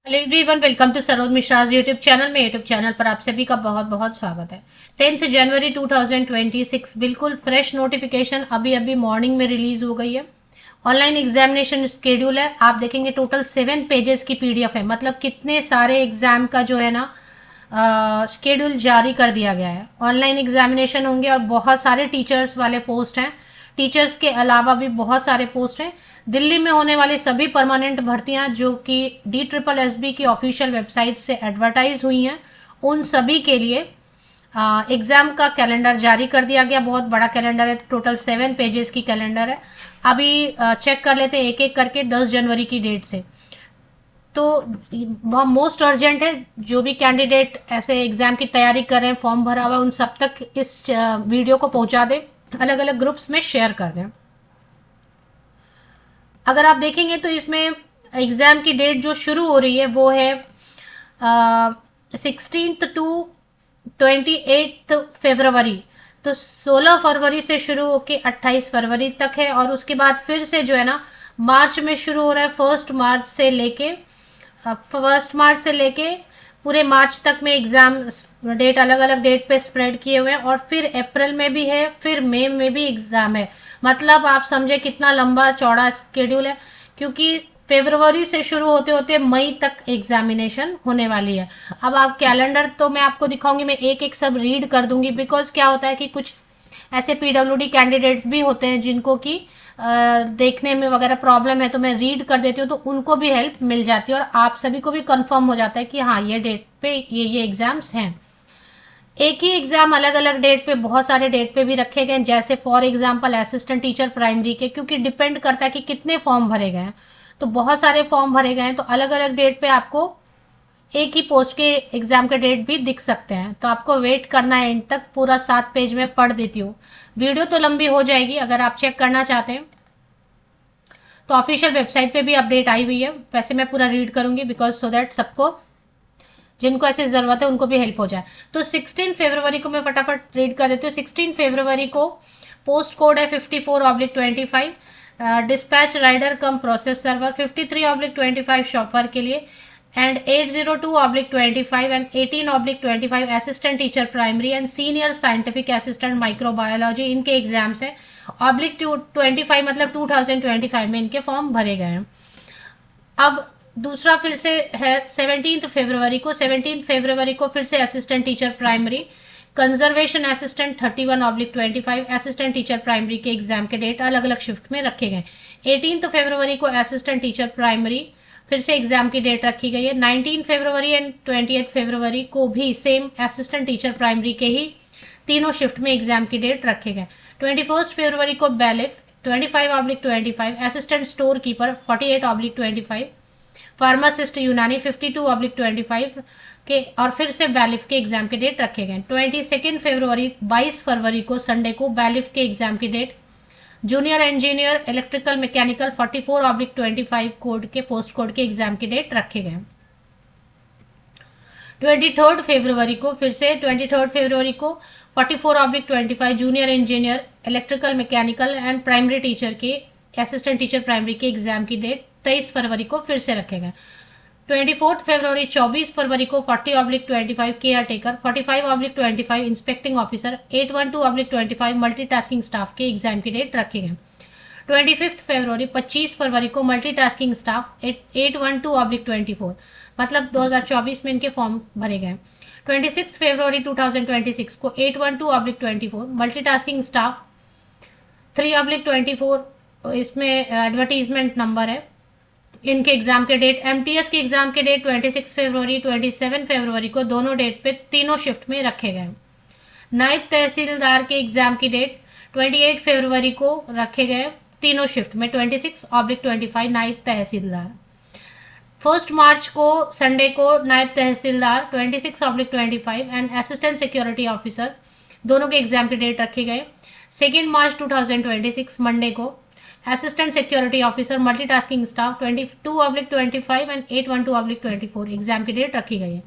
Hello everyone, welcome to Saroj Mishra's YouTube channel में। YouTube channel पर आप सभी का बहुत बहुत स्वागत है। 10 जनवरी 2026 बिल्कुल फ्रेश नोटिफिकेशन अभी अभी मॉर्निंग में रिलीज हो गई है। ऑनलाइन एग्जामिनेशन शेड्यूल है। आप देखेंगे टोटल 7 पेजेस की पीडीएफ है। मतलब कितने सारे एग्जाम का जो है ना शेड्यूल जारी कर दिया गया है। ऑनलाइन एग्जामिनेशन होंगे और बहुत सारे टीचर्स वाले पोस्ट हैं। टीचर्स के अलावा भी बहुत सारे पोस्ट हैं। दिल्ली में होने वाली सभी परमानेंट भर्तियां जो कि DSSB की ऑफिशियल वेबसाइट से एडवर्टाइज हुई हैं, उन सभी के लिए एग्जाम का कैलेंडर जारी कर दिया गया। बहुत बड़ा कैलेंडर है, टोटल 7 पेजेस की कैलेंडर है। अभी चेक कर लेते हैं एक एक करके 10 जनवरी की डेट से। तो बहुत मोस्ट अर्जेंट है। जो भी कैंडिडेट ऐसे एग्जाम की तैयारी कर रहे हैं, फॉर्म भरा हुआ है, उन सब तक इस वीडियो को पहुंचा दें, अलग अलग ग्रुप्स में शेयर कर दें। अगर आप देखेंगे तो इसमें एग्जाम की डेट जो शुरू हो रही है वो है 16 टू 28 फरवरी। तो 16 फरवरी से शुरू होके 28 फरवरी तक है। और उसके बाद फिर से जो है ना मार्च में शुरू हो रहा है। फर्स्ट मार्च से लेके पूरे मार्च तक में एग्जाम डेट अलग अलग डेट पे स्प्रेड किए हुए हैं। और फिर अप्रैल में भी है, फिर मई में भी एग्जाम है। मतलब आप समझे कितना लंबा चौड़ा स्केड्यूल है, क्योंकि फरवरी से शुरू होते होते मई तक एग्जामिनेशन होने वाली है। अब आप कैलेंडर तो मैं आपको दिखाऊंगी, मैं एक एक सब रीड कर दूंगी। बिकॉज क्या होता है कि कुछ ऐसे PWD कैंडिडेट्स भी होते हैं जिनको कि देखने में वगैरह प्रॉब्लम है, तो मैं रीड कर देती हूँ, तो उनको भी हेल्प मिल जाती है और आप सभी को भी कंफर्म हो जाता है कि हाँ ये डेट पे ये एग्जाम्स हैं। एक ही एग्जाम अलग अलग डेट पे, बहुत सारे डेट पे भी रखे गए, जैसे for example assistant teacher primary के, क्योंकि डिपेंड करता है कि कितने फॉर्म भरे गए हैं। तो बहुत सारे फॉर्म भरे गए हैं, तो अलग अलग डेट पे आपको एक ही पोस्ट के एग्जाम के डेट भी दिख सकते हैं। तो आपको वेट करना है एंड तक। पूरा 7 पेज में पढ़ देती हूँ। वीडियो तो लंबी हो जाएगी। अगर आप चेक करना चाहते हैं तो ऑफिशियल वेबसाइट पे भी अपडेट आई हुई है। वैसे मैं पूरा रीड करूंगी बिकॉज सो दैट सबको जिनको ऐसी जरूरत है उनको भी हेल्प हो जाए। तो 16 फरवरी को मैं फटाफट रीड कर देती हूँ। 16 फरवरी को पोस्ट कोड है 54/25। डिस्पैच राइडर कम प्रोसेस सर्वर 53/25 शॉपर के लिए, and 802/25 and 18/25 assistant teacher primary and senior scientific assistant microbiology, इनके एग्जाम्स है। -25 मतलब 2025 में इनके फॉर्म भरे गए हैं। अब दूसरा फिर से है 17 फरवरी को। 17 फरवरी को फिर से assistant teacher primary, conservation assistant 31/25, assistant teacher primary के एग्जाम के डेट अलग अलग शिफ्ट में रखे गए। 18 फरवरी को असिस्टेंट टीचर प्राइमरी फिर से एग्जाम की डेट रखी गई है। 19 फरवरी एंड 28 फरवरी को भी सेम असिस्टेंट टीचर प्राइमरी के ही तीनों शिफ्ट में एग्जाम की डेट रखे गए। 21 फरवरी को बैलिफ 25/25, असिस्टेंट स्टोर कीपर 48/25, फार्मासिस्ट यूनानी 52/25 के, और फिर से बैलिफ के एग्जाम के डेट रखे गए। 22 फरवरी 22 फरवरी को संडे को बैलिफ के एग्जाम की date, junior engineer electrical mechanical 44/25 code के पोस्ट कोड के एग्जाम की डेट रखे गए। 23 फरवरी को फिर से 23 फरवरी को 44/25 junior engineer electrical mechanical and primary teacher के असिस्टेंट टीचर प्राइमरी के एग्जाम की डेट 23 फरवरी को फिर से रखे गए। 24 फरवरी 24 फरवरी को 40/25 care taker, 45/25 inspecting officer, 812/25 multitasking staff के एग्जाम की डेट रखे गए। 25 फरवरी 25 फरवरी को मल्टीटास्किंग स्टाफ 812/24, मतलब 2024 में इनके फॉर्म भरे गए। 26 फरवरी 2026 को 812/24 मल्टीटास्किंग स्टाफ 3/24, इसमें एडवर्टीजमेंट नंबर है। इनके एग्जाम के डेट, MTS के एग्जाम के डेट 26 फरवरी 27 फरवरी को दोनों डेट पे तीनों शिफ्ट में रखे गए। नायब तहसीलदार के एग्जाम की डेट 28 फरवरी को रखे गए तीनों शिफ्ट में, 26/25 नायब तहसीलदार। 1 मार्च को संडे को नायब तहसीलदार 26/25 एंड असिस्टेंट सिक्योरिटी ऑफिसर दोनों के एग्जाम के डेट रखे गए। 2 मार्च 2026 मंडे को assistant security officer multitasking staff 22/25 and 812/24 exam की डेट रखी गई है।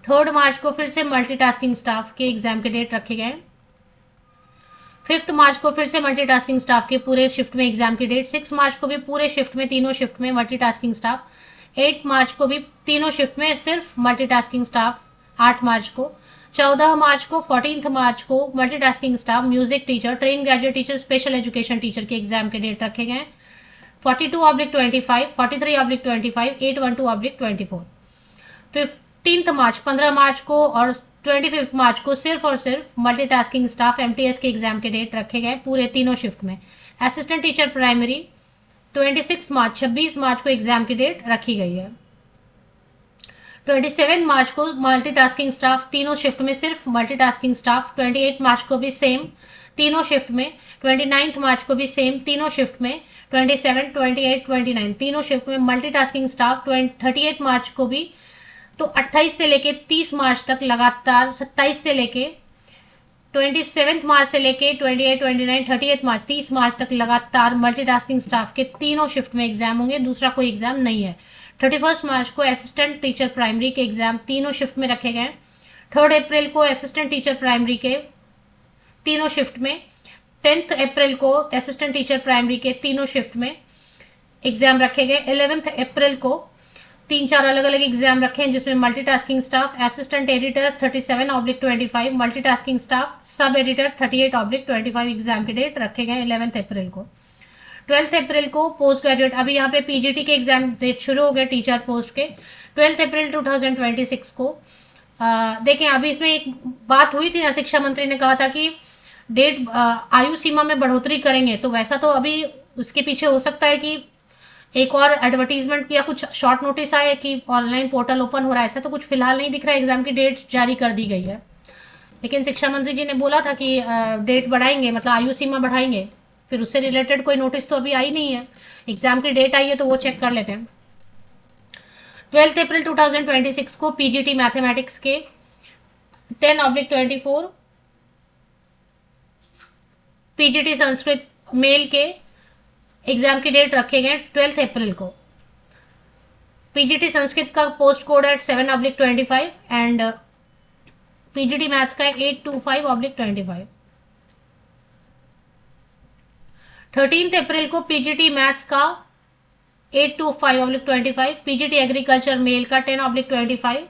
3 मार्च को फिर से मल्टीटास्किंग स्टाफ के एग्जाम के डेट रखे गए। 5 मार्च को फिर से मल्टीटास्किंग स्टाफ के पूरे शिफ्ट में एग्जाम की डेट। 6 मार्च को भी पूरे शिफ्ट में, तीनों शिफ्ट में मल्टीटास्किंग स्टाफ 8 मार्च को भी तीनों शिफ्ट में सिर्फ मल्टीटास्किंग स्टाफ। 8 मार्च को, 14 मार्च को, 14 मार्च को multitasking staff, music teacher, train graduate teacher, special education teacher के एग्जाम के डेट रखे गए। 42/25, 43/25, 812/24। 15 मार्च, 15 मार्च को और 25 मार्च को सिर्फ और सिर्फ मल्टीटास्किंग स्टाफ एमटीएस के एग्जाम के डेट रखे गए पूरे तीनों शिफ्ट में। असिस्टेंट टीचर प्राइमरी 26 मार्च, 26 मार्च को एग्जाम की डेट रखी गई है। 27 मार्च को मल्टीटास्किंग स्टाफ तीनों शिफ्ट में सिर्फ मल्टीटास्किंग स्टाफ। 28 मार्च को भी सेम तीनों शिफ्ट में। 29 मार्च को भी सेम तीनों शिफ्ट में। 27, 28, 29 तीनों शिफ्ट में मल्टीटास्किंग स्टाफ। 38 मार्च को भी, तो 28 से लेके 30 मार्च तक लगातार, 27 से लेके 27 मार्च से लेके 28, 29, 38 मार्च, 30 मार्च तक लगातार मल्टीटास्किंग स्टाफ के तीनों शिफ्ट में एग्जाम होंगे, दूसरा कोई एग्जाम नहीं है। 31 मार्च को असिस्टेंट टीचर प्राइमरी के एग्जाम तीनों शिफ्ट में रखे गए। 3 अप्रैल को असिस्टेंट टीचर प्राइमरी के तीनों शिफ्ट में। 10 अप्रैल को असिस्टेंट टीचर प्राइमरी के तीनों शिफ्ट में एग्जाम रखे गए। 11 अप्रैल को 3-4 अलग अलग एग्जाम रखे हैं, जिसमें multitasking staff, assistant editor 37/25, multitasking staff, sub editor 38/25 exam के डेट रखे गए 11 अप्रैल को। 12 अप्रैल को पोस्ट ग्रेजुएट, अभी यहाँ पे पीजीटी के एग्जाम डेट शुरू हो गए टीचर पोस्ट के। 12 अप्रैल 2026 को देखें, अभी इसमें एक बात हुई थी ना, शिक्षा मंत्री ने कहा था कि डेट आयु सीमा में बढ़ोतरी करेंगे, तो वैसा तो अभी उसके पीछे हो सकता है कि एक और एडवर्टीजमेंट या कुछ शॉर्ट नोटिस आए कि ऑनलाइन पोर्टल ओपन हो रहा है, ऐसा तो कुछ फिलहाल नहीं दिख रहा है। एग्जाम की डेट जारी कर दी गई है, लेकिन शिक्षा मंत्री जी ने बोला था कि डेट बढ़ाएंगे, मतलब आयु सीमा बढ़ाएंगे। फिर उससे रिलेटेड कोई नोटिस तो अभी आई नहीं है। एग्जाम की डेट आई है तो वो चेक कर लेते हैं। 12 अप्रैल 2026 को पीजीटी मैथमेटिक्स के 10/24, पीजीटी संस्कृत मेल के एग्जाम की डेट रखे गए 12 अप्रैल को। पीजीटी संस्कृत का पोस्ट कोड है 7/25 एंड पीजीटी मैथ्स का 825/25। 13 अप्रैल को पीजीटी मैथ्स का 825/25, पीजीटी एग्रीकल्चर मेल का 10/25,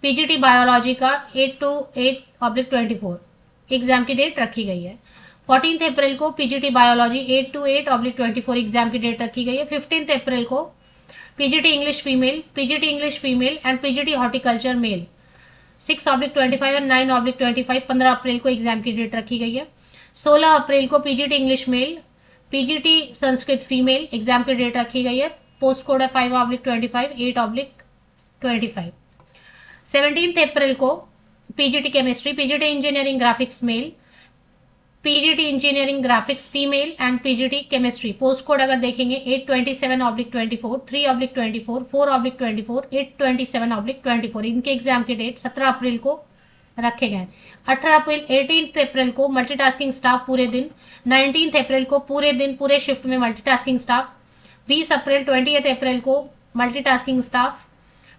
पीजीटी बायोलॉजी का 8-8/24 एग्जाम की डेट रखी गई है। 14 अप्रैल को पीजीटी बायोलॉजी 8-8/24 एग्जाम की डेट रखी गई है। 15 अप्रैल को PGT English female and PGT horticulture male 6/25 और 9/25 15 अप्रैल को एग्जाम की डेट रखी गई है। 16 अप्रैल को PGT English male, PGT Sanskrit female exam की डेट रखी गई है। पोस्ट कोड है 5/25, 8/25। 17 अप्रैल को PGT chemistry, PGT engineering graphics male, PGT engineering graphics female and PGT chemistry. Post code अगर देखेंगे 827/24, 3/24, 4/24, 827/24। इनके एग्जाम की डेट 17 अप्रैल को रखे गए। 18 अप्रैल को मल्टीटास्किंग स्टाफ पूरे दिन। 19 अप्रैल को पूरे दिन पूरे शिफ्ट में मल्टीटास्किंग स्टाफ। 20 अप्रैल 20 अप्रैल को मल्टीटास्किंग स्टाफ।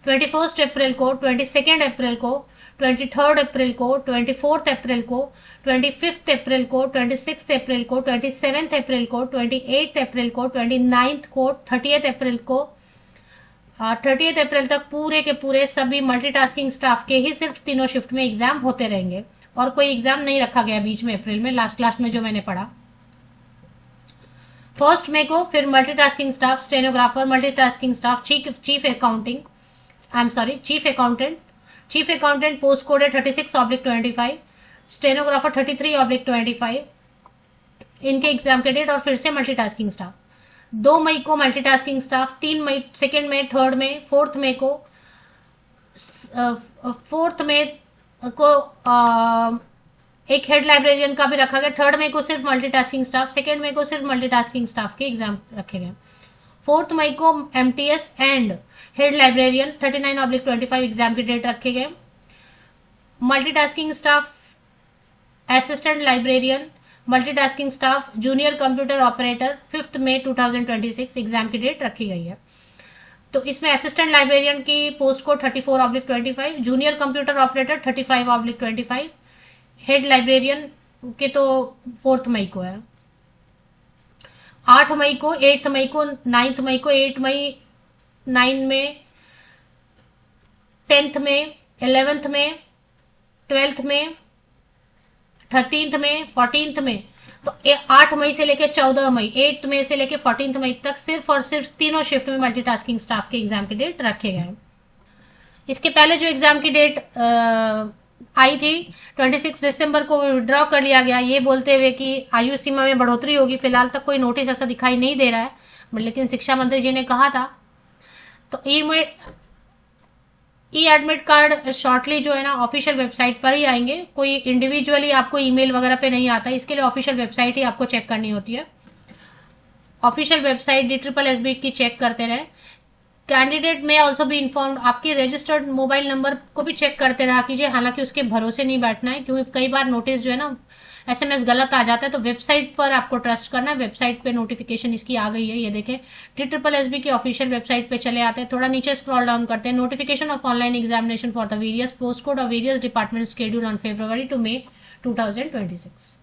21 अप्रैल को, 22 अप्रैल को, 23 अप्रैल को, 24 अप्रैल को, 25 अप्रैल को, 26 अप्रैल को, 27 अप्रैल को, 28 अप्रैल को, 29 को, 30 अप्रैल को, 30 अप्रैल तक पूरे के पूरे सभी मल्टीटास्किंग स्टाफ के ही सिर्फ तीनों शिफ्ट में एग्जाम होते रहेंगे और कोई एग्जाम नहीं रखा गया बीच में अप्रैल में, लास्ट क्लास में जो मैंने पढ़ा। 1 मई को फिर multitasking staff, stenographer, multitasking staff, chief accountant post code है 36/25, स्टेनोग्राफर 33/25 इनके एग्जाम के डेट। और फिर से मल्टीटास्किंग स्टाफ 2 मई को मल्टीटास्किंग स्टाफ, 3 मई, 2 मई, 3 मई, 4 मई को 4 मई को एक हेड लाइब्रेरियन का भी रखा गया। 3 मई को सिर्फ मल्टीटास्किंग स्टाफ, 2 मई को सिर्फ मल्टीटास्किंग स्टाफ के एग्जाम रखे गए। 4 मई को MTS and head librarian 39/25 exam की डेट रखे गए। Multitasking staff, assistant librarian, multitasking staff, junior computer operator 5 मई 2026 एग्जाम की डेट रखी गई है। तो इसमें असिस्टेंट लाइब्रेरियन की post code 34/25, junior computer operator 35/25, head librarian के तो 4 मई को है। 8 मई को, 8 मई को, 9 मई को, 8 मई, 9 में, 10th में, 11th में, 12th में, 13th में, 14th में। तो 8 मई से लेकर 14 मई, 8 मई से लेकर 14th मई तक सिर्फ और सिर्फ तीनों शिफ्ट में मल्टीटास्किंग स्टाफ के एग्जाम की डेट रखे गए हैं। इसके पहले जो एग्जाम की डेट आई थी 26 दिसंबर को विड्रॉ कर लिया गया, ये बोलते हुए कि आयु सीमा में बढ़ोतरी होगी। फिलहाल तक कोई नोटिस ऐसा दिखाई नहीं दे रहा है, लेकिन शिक्षा मंत्री जी ने कहा था। तो ई एडमिट कार्ड शॉर्टली जो है ना ऑफिशियल वेबसाइट पर ही आएंगे, कोई इंडिविजुअली आपको ईमेल वगैरह पे नहीं आता, इसके लिए ऑफिशियल वेबसाइट ही आपको चेक करनी होती है। ऑफिशियल वेबसाइट DSSB की चेक करते रहे। कैंडिडेट में ऑल्सो भी इन्फॉर्म्ड, आपके रजिस्टर्ड मोबाइल नंबर को भी चेक करते रहा कीजिए, हालांकि उसके भरोसे नहीं बैठना है, क्योंकि कई बार नोटिस जो है ना SMS गलत आ जाता है। तो वेबसाइट पर आपको ट्रस्ट करना है, वेबसाइट पे नोटिफिकेशन इसकी आ गई है, ये देखें DSSB की ऑफिशियल वेबसाइट पे चले आते हैं, थोड़ा नीचे स्क्रॉल डाउन करते हैं, notification of online examination for the various post code of various department schedule on February to May 2026।